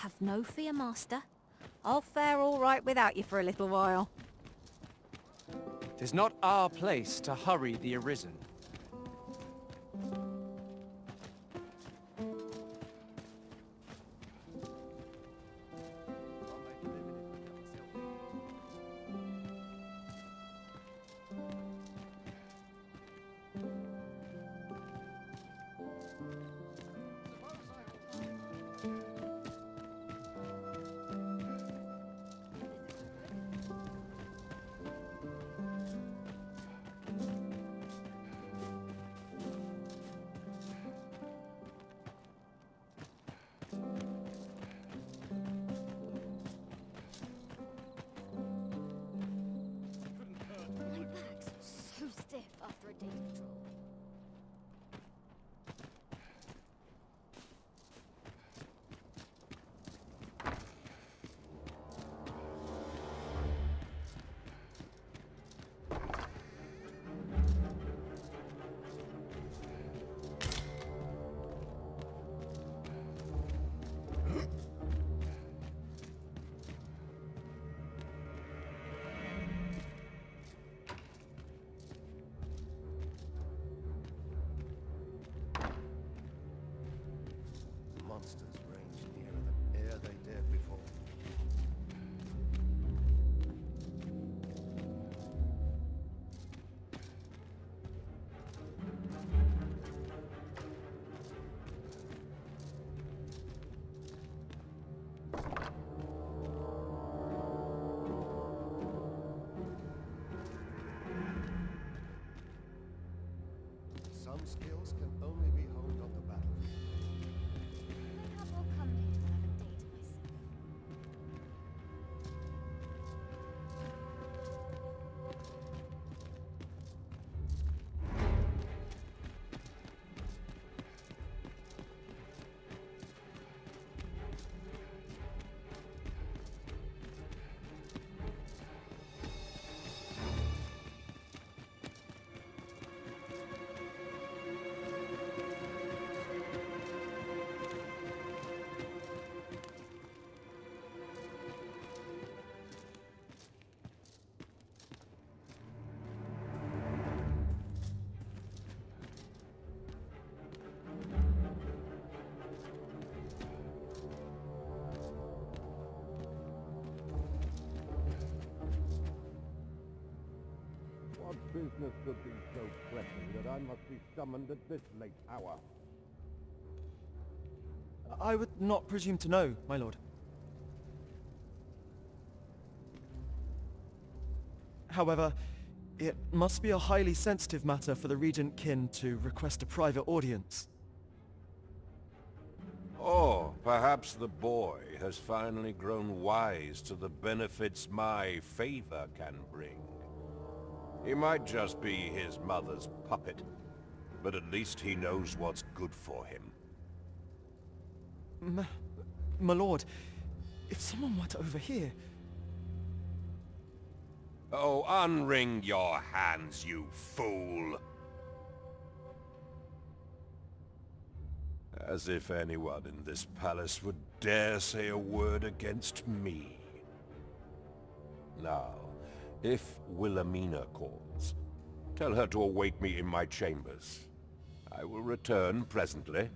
Have no fear, Master. I'll fare all right without you for a little while. 'Tis not our place to hurry the arisen. Stiff after a day's patrol. Monsters range nearer than e'er they dared before. Some skills can only be honed on the battlefield. I'll come here and have a day to myself. What business could be so pressing that I must be summoned at this late hour? I would not presume to know, my lord. However, it must be a highly sensitive matter for the Regent Kin to request a private audience. Oh, perhaps the boy has finally grown wise to the benefits my favor can bring. He might just be his mother's puppet, but at least he knows what's good for him. My lord, if someone were to overhear... Oh, unwring your hands, you fool! As if anyone in this palace would dare say a word against me. Now, if Wilhelmina calls, tell her to await me in my chambers. I will return presently.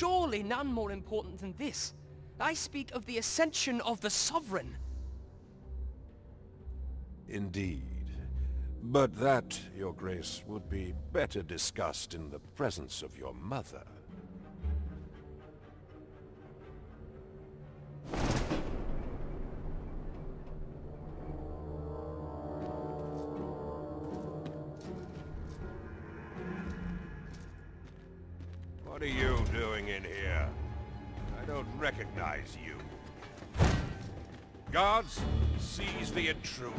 surely none more important than this. I speak of the ascension of the Sovereign. Indeed. But that, Your Grace, would be better discussed in the presence of your mother. What are you doing in here? I don't recognize you. Guards, seize the intruder.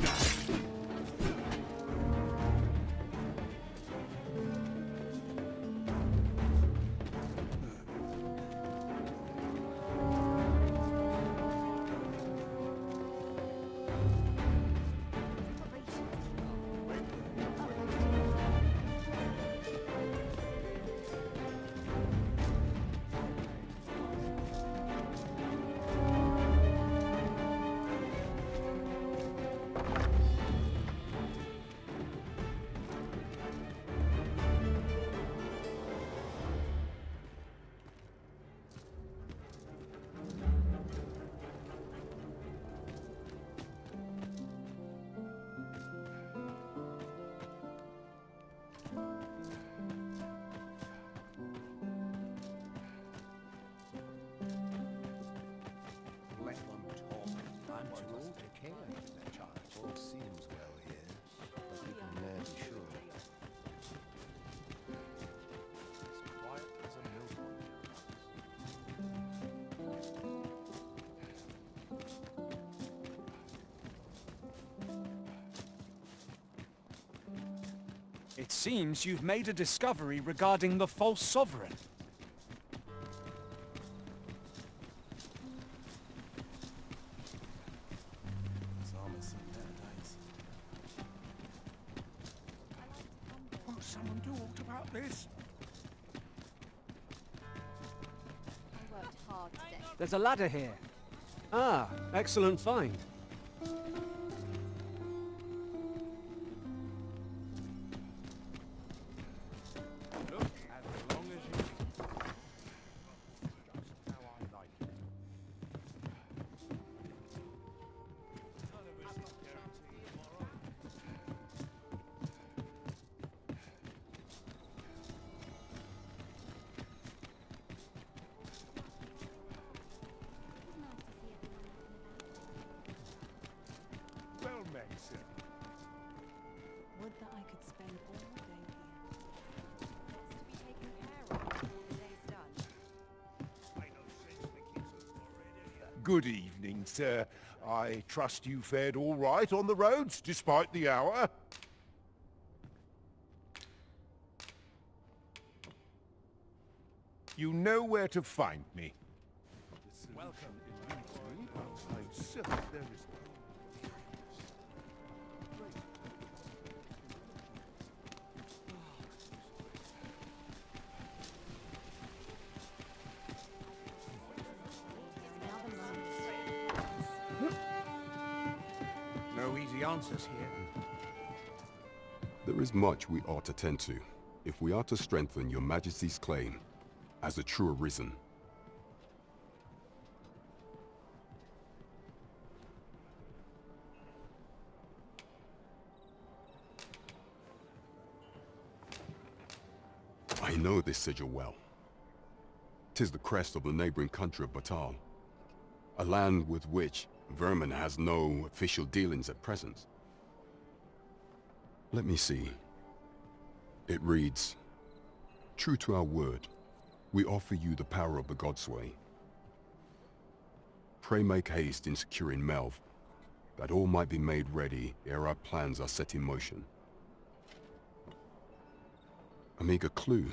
It seems you've made a discovery regarding the false sovereign. Won't someone do aught about this? I worked hard today. There's a ladder here. Ah, excellent find. Would that I could spend all day here. Lots to be taken care of before the day's done. Good evening, sir. I trust you fared all right on the roads, despite the hour. You know where to find me. Welcome. Sir, there is... No easy answers here. There is much we ought to tend to, if we are to strengthen your Majesty's claim as a true arisen. I know this sigil well. 'Tis the crest of the neighboring country of Batal, a land with which Vermin has no official dealings at present. Let me see. It reads, "True to our word, we offer you the power of the Godsway. Pray make haste in securing Melv, that all might be made ready ere our plans are set in motion." A meager clue,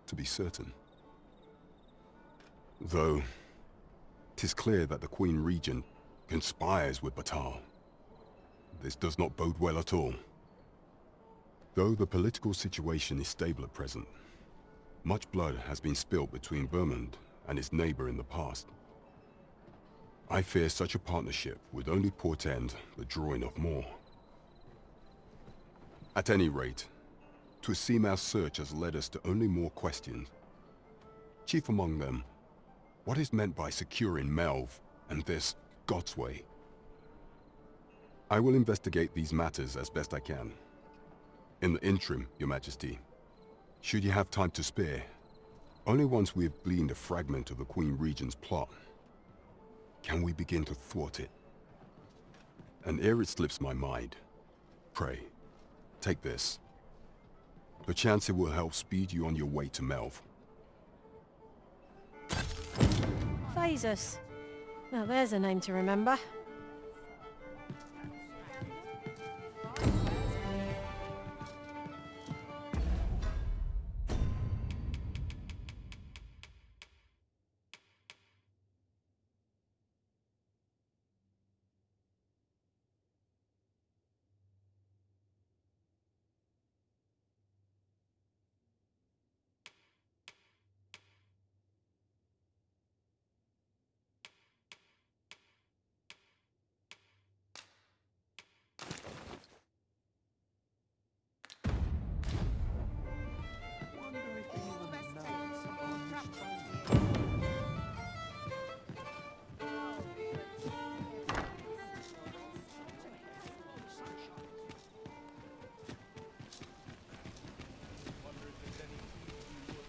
to be certain. Though, 'tis clear that the Queen Regent conspires with Batal. This does not bode well at all. Though the political situation is stable at present, much blood has been spilt between Vermund and its neighbor in the past. I fear such a partnership would only portend the drawing of more. At any rate, 'twould seem our search has led us to only more questions. Chief among them, what is meant by securing Melve and this God's way? I will investigate these matters as best I can. In the interim, Your Majesty, should you have time to spare, only once we have gleaned a fragment of the Queen Regent's plot, can we begin to thwart it. And ere it slips my mind, pray, take this. Perchance it will help speed you on your way to Melve. Phasus. Now there's a name to remember.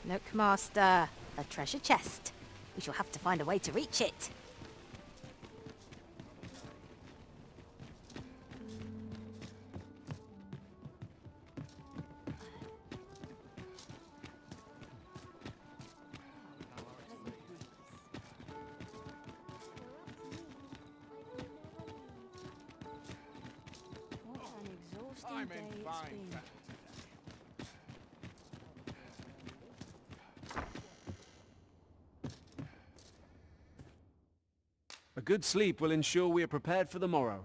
Look, Master. A treasure chest. We shall have to find a way to reach it. What an exhausting day it's been. A good sleep will ensure we are prepared for the morrow.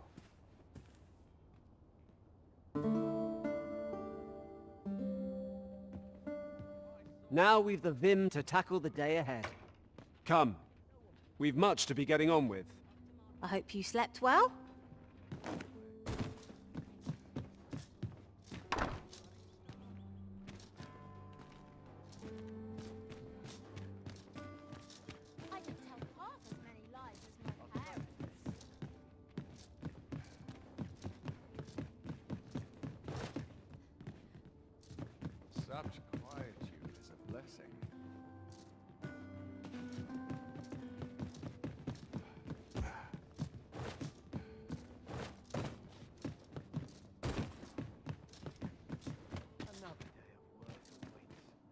Now we've the vim to tackle the day ahead. Come. We've much to be getting on with. I hope you slept well. Such quietude is a blessing. Another day of work awaits.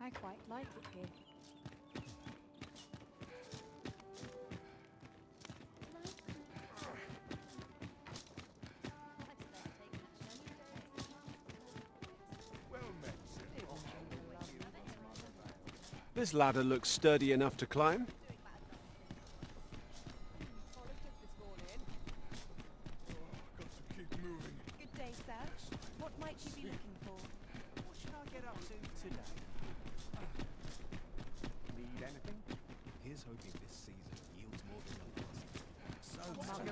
I quite like it here. This ladder looks sturdy enough to climb. Good day, sir. What might you be looking for? What should I get up to today? Need anything? Here's hoping this season yields more than the last. So tired.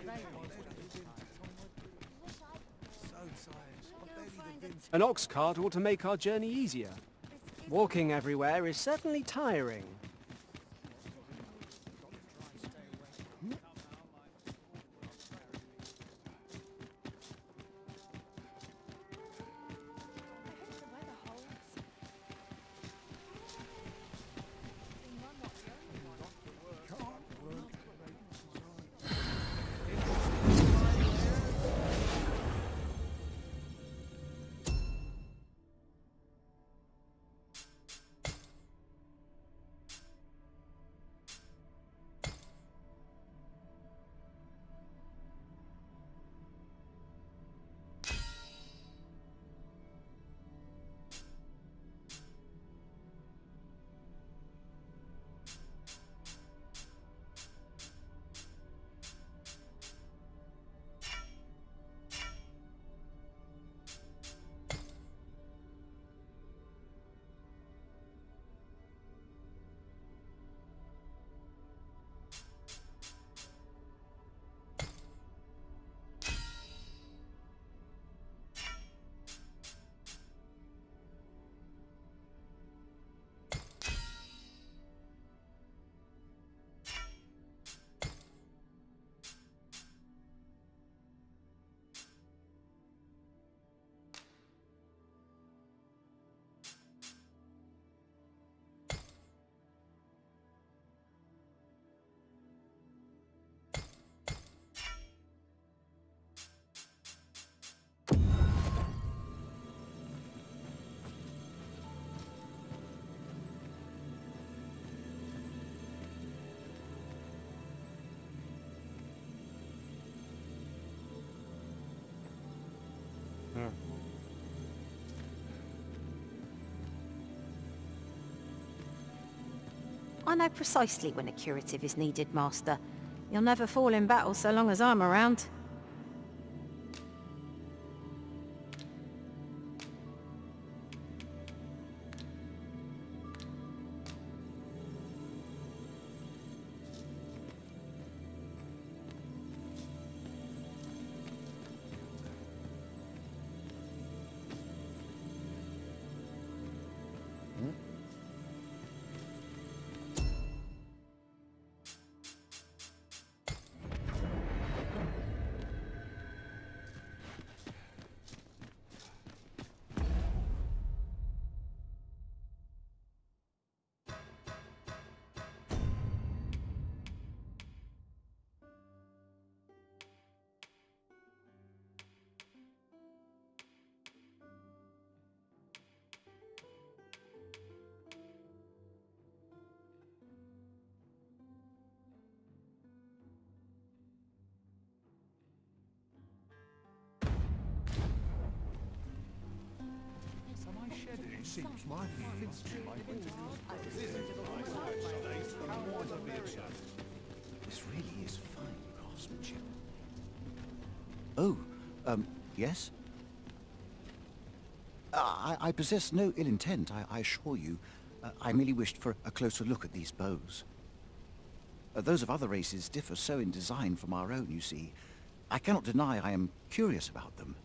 I'll barely the Vince. An ox cart ought to make our journey easier. Walking everywhere is certainly tiring. I know precisely when a curative is needed, Master. You'll never fall in battle so long as I'm around. Seems my fits me like This really is fine craftsmanship. Oh, yes? I possess no ill intent, I assure you. I merely wished for a closer look at these bows. Those of other races differ so in design from our own, you see. I cannot deny I am curious about them.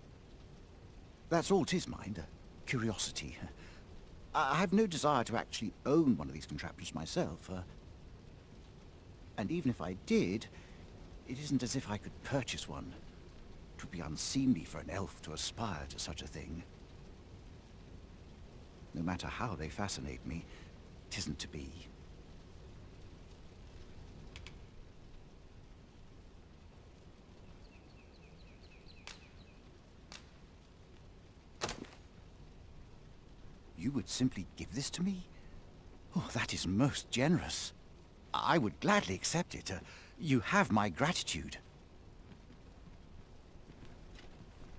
That's all 'tis, mind, curiosity. I have no desire to actually own one of these contraptions myself. And even if I did, it isn't as if I could purchase one. It would be unseemly for an elf to aspire to such a thing. No matter how they fascinate me, it isn't to be. You would simply give this to me? Oh, that is most generous. I would gladly accept it. You have my gratitude.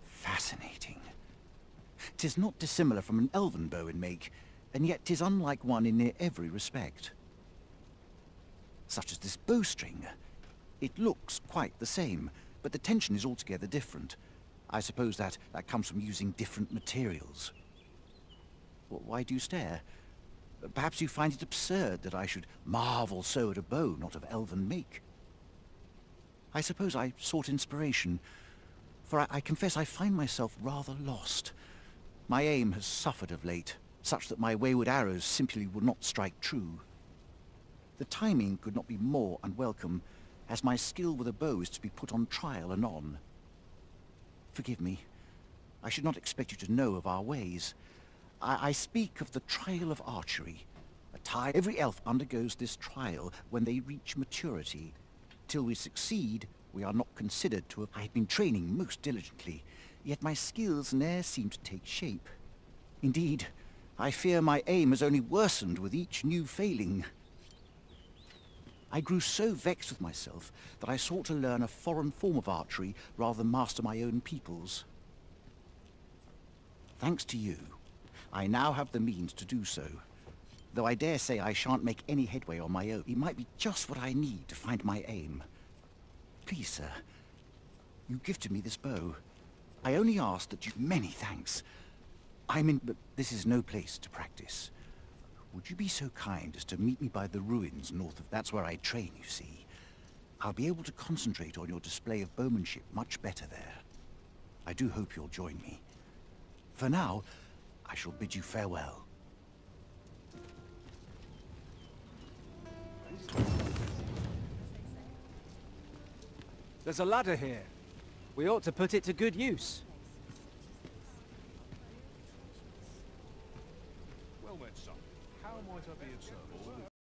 Fascinating. 'Tis not dissimilar from an elven bow in make, and yet 'tis unlike one in near every respect. Such as this bowstring. It looks quite the same, but the tension is altogether different. I suppose that comes from using different materials. Why do you stare? Perhaps you find it absurd that I should marvel so at a bow not of elven make. I suppose I sought inspiration, for I confess I find myself rather lost. My aim has suffered of late, such that my wayward arrows simply would not strike true. The timing could not be more unwelcome, as my skill with a bow is to be put on trial anon. Forgive me. I should not expect you to know of our ways. I speak of the trial of archery. Every elf undergoes this trial when they reach maturity. Till we succeed, we are not considered to have... I have been training most diligently, yet my skills ne'er seem to take shape. Indeed, I fear my aim has only worsened with each new failing. I grew so vexed with myself that I sought to learn a foreign form of archery rather than master my own people's. Thanks to you, I now have the means to do so. Though I dare say I shan't make any headway on my own, it might be just what I need to find my aim. Please, sir, you gifted me this bow. I only ask that you... Many thanks. But this is no place to practice. Would you be so kind as to meet me by the ruins north of... That's where I train, you see. I'll be able to concentrate on your display of bowmanship much better there. I do hope you'll join me. For now, I shall bid you farewell. There's a ladder here. We ought to put it to good use. Well met, son. How might I be of service?